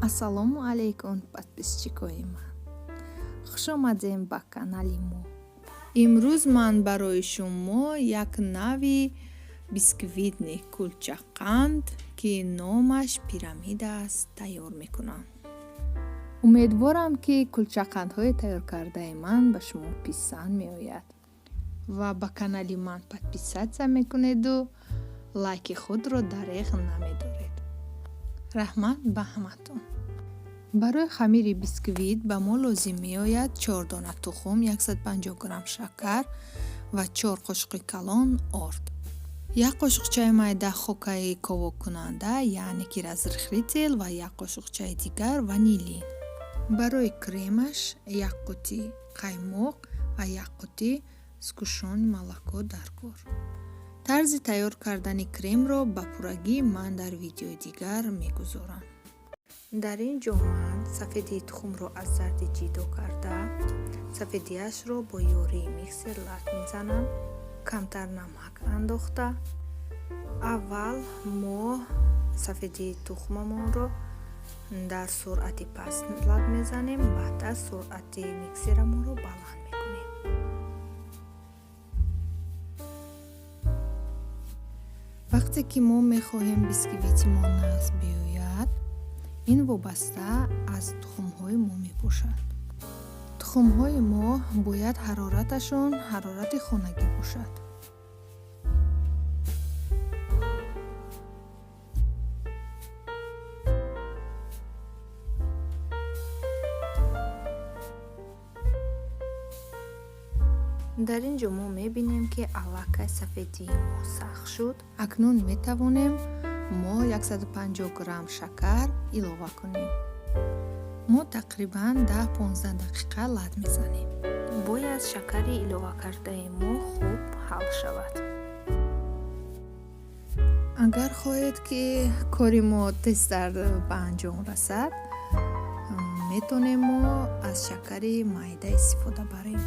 ассалому алайкум подписчикои ман. Хуш омадем ба канали мо. Имрӯз ман барои шумо як нави бисквитни кулчақанд ки номаш пирамида аст тайёр мекунам. умедворам ки кулчақандҳои тайёркардаи ман ба шумо писанд меояд ва ба канали ман подписатсия мекунеду лайки худро дареғ намедоред. раҳмат ба ҳаматон. барои хамири бисквит ба мо лозим меояд 4 дона тухм, 150 грамм шакар ва 4 қошуқи калон орд, 1 қошуқчаи майда хокаи ковокунанда яъне ки разрыхлитель ва 1 қошуқчаи дигар ванилин. барои кремаш 1 қути қаймоқ ва 1 қути скушони молоко дар кор. тарзи тайёр кардани кремро ба пуррагӣ ман дар видеои дигар мегузорам. дар ин ҷо ман сафедии тухмро аз зарди ҷидо карда, сафедиашро бо ёрии миксер лат мезанам. камтар намак андохта, аввал мо сафедии тухмамонро дар суръати паст лат мезанем, баъдаш суръати миксерамонро баланд мекунем. вақте ки мо мехоҳем бисквитимон нағз биёяд, ин вобаста аз тухмҳои мо мебошад. тухмҳои мо бояд ҳарораташон ҳарорати хонагӣ бошад. дар ин ҷо мо мебинем ки аллакай сафедии мо сахт шуд. акнун метавонем мо 150 грамм шакар илова кунем. мо тақрибан 10-15 дақиқа лат мезанем. бояд шакари илова кардаи мо хуб ҳал шавад. агар хоҳед ки кори мо тезтар ба анҷом расад, метонем мо аз шакари майда истифода барем.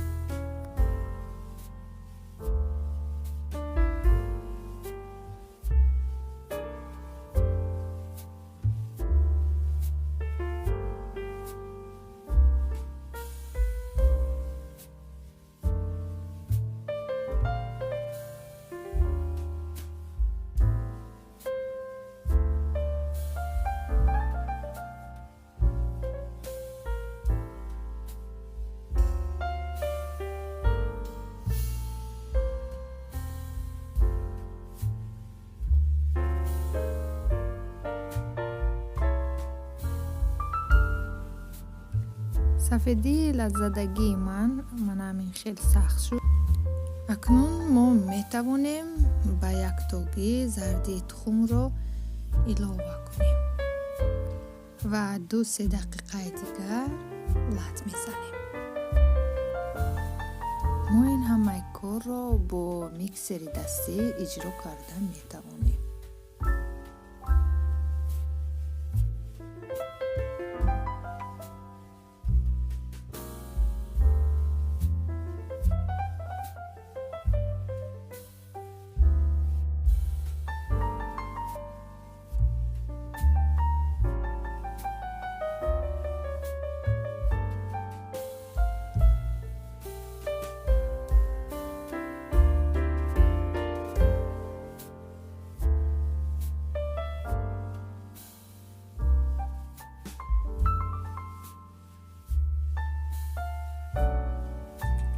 сафедии лаззадагии ман ҳамин хеле сахт шуд. акнун мо метавонем ба яктоги зардии тухмро илова кунем ва 2-3 дақиқаи дигар лат мезанем. мо ин ҳамаи корро бо миксери дастӣ иҷро карда метавонем.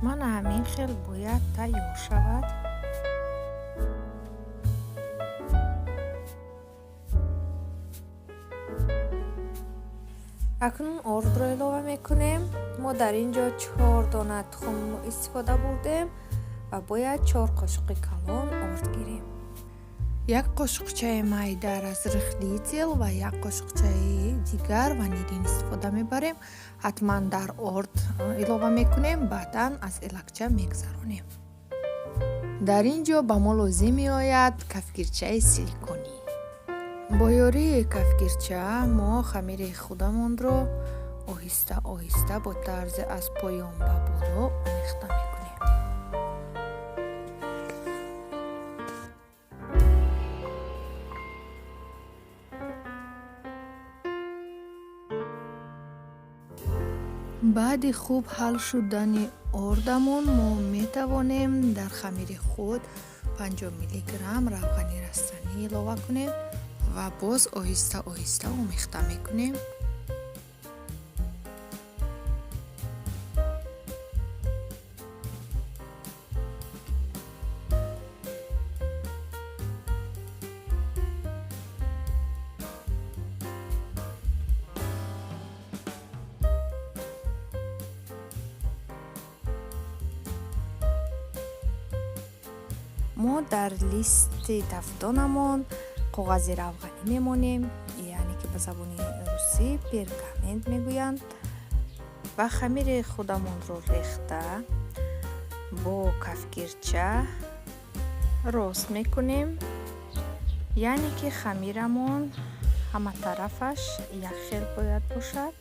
ман ҳамин хел бояд тайёр шавад. акнун ордро илова мекунем. мо дар ин ҷо 4 дона тухм истифода бурдем ва бояд 4 қошуқи калон орд гирем. 1 қошуқчаи майда разрыхлитель ва 1 қошуқчаи дигар ванилин истифода мебарем. ҳатман дар орд илова мекунем, баъдан аз элакча мегзаронем. дар ин ҷо ба мо лозим меояд кафгирчаи силиконӣ. бо ёрии кафгирча мо хамири худамонро оҳиста оҳиста бо тарзе аз поён ба боло омехта мекунем. баъди хуб ҳал шудани ордамон мо метавонем дар хамири худ 50 миллиграмм равғани растанӣ илова кунем ва боз оҳиста оҳиста омехта мекунем. мо дар листи тафтонамон коғази равғанӣ мемонем, яъне ки ба забони русӣ пергамент мегӯянд, ва хамири худамонро рехта бо кафгирча рост мекунем, яъне ки хамирамон ҳама тарафаш якхел бояд бошад.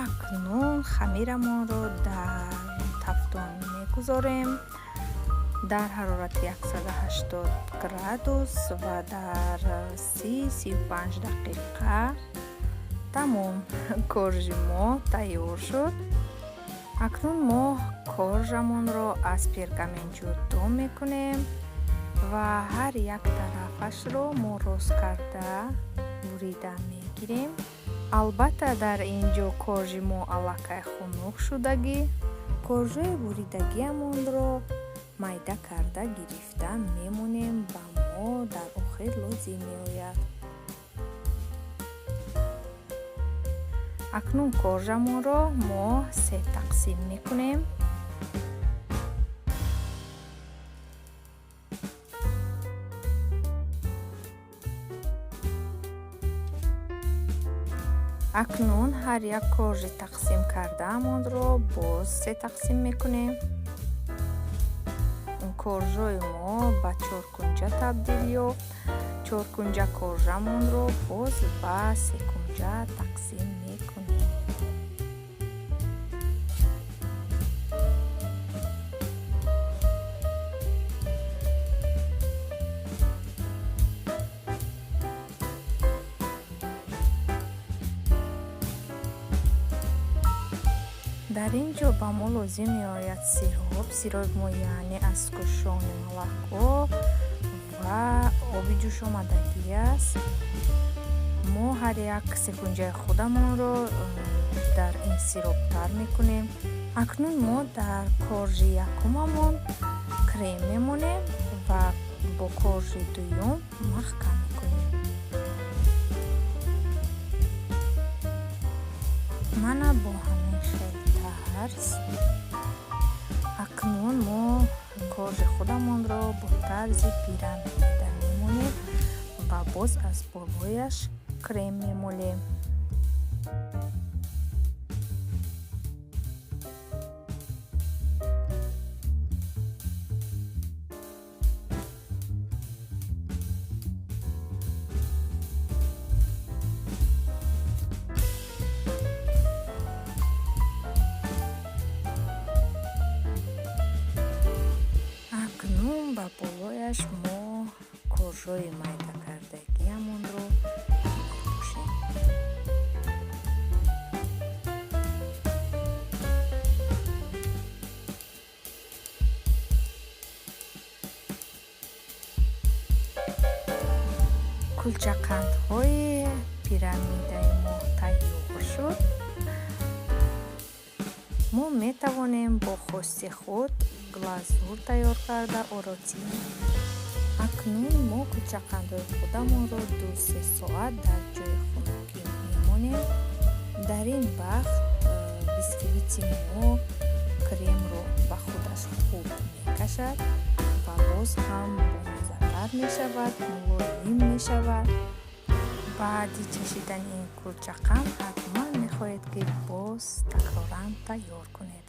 акнун хамирамонро дар тафтон мегузорем дар ҳарорати 180 градус ва дар 30-35 дақиқа тамом. Коржи мо тайёр шуд. акнун мо коржамонро аз пергамент ҷудо мекунем ва ҳар як тарафашро мо рост карда бурида мегирем. албатта дар ин ҷо коржи мо аллакай хунук шудагӣ. коржои буридагиамонро майда карда гирифта мемонем, ба мо дар охир лозим меояд. акнун коржамонро мо 3 тақсим мекунем. акнун ҳар як коржи тақсим кардаамонро боз 3 тақсим мекунем. коржои мо ба чоркунҷа табдил ёфт. чоркунҷа коржамонро боз ба 3 кунҷа тақсим мекунем. дар ин ҷо ба мо лозим меояд сироп мо, яъне аз кӯшони молоко ва оби ҷӯшомадагӣ аст. мо ҳар як секунҷаи худамонро дар ин сироп тар мекунем. акнун мо дар коржи якумамон крем мемонем ва бо коржи дуюм маҳкам мекунем. мана бо ҳамин хел тарз акнун мо коржи худамонро бо тарзи пирамида мемонем ва боз аз болояш крем мемолем. ба болояш мо коржои майда кардагиамонро мепӯшем. кулчақандҳои пирамидаи мо тайёр шуд. мо метавонем бо хости худ глазур тайёр карда оротим. акнун мо кӯчақандои худамонро 2-3 соат дар ҷои хунукӣ мемонем. Дар ин вақт бисквити мо кремро ба худаш хуб мекашад ва боз ҳам бомаззатар мешавад, мулоим мешавад. баъди чашидани ин кӯчақанд ҳатман мехоҳед ки боз такроран тайёр кунед.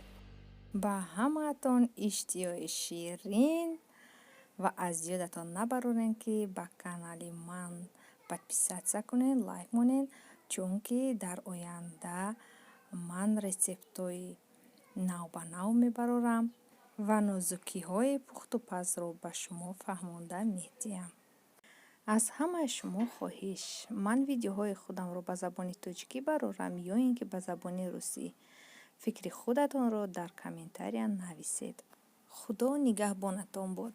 ба ҳамаатон иштиёи ширин ва аз ёдатон набаронед ки ба канали ман подписатсия кунед, лайк монед, чунки дар оянда ман рецептҳои нав ба нав мебарорам ва нозукиҳои пухтупазро ба шумо фаҳмонда медиҳам. аз ҳамаи шумо хоҳиш, ман видеоҳои худамро ба забони тоҷикӣ барорам ё ин ки ба забони русӣ. фикри худатонро дар комментария нависед. худо нигаҳбонатон бод.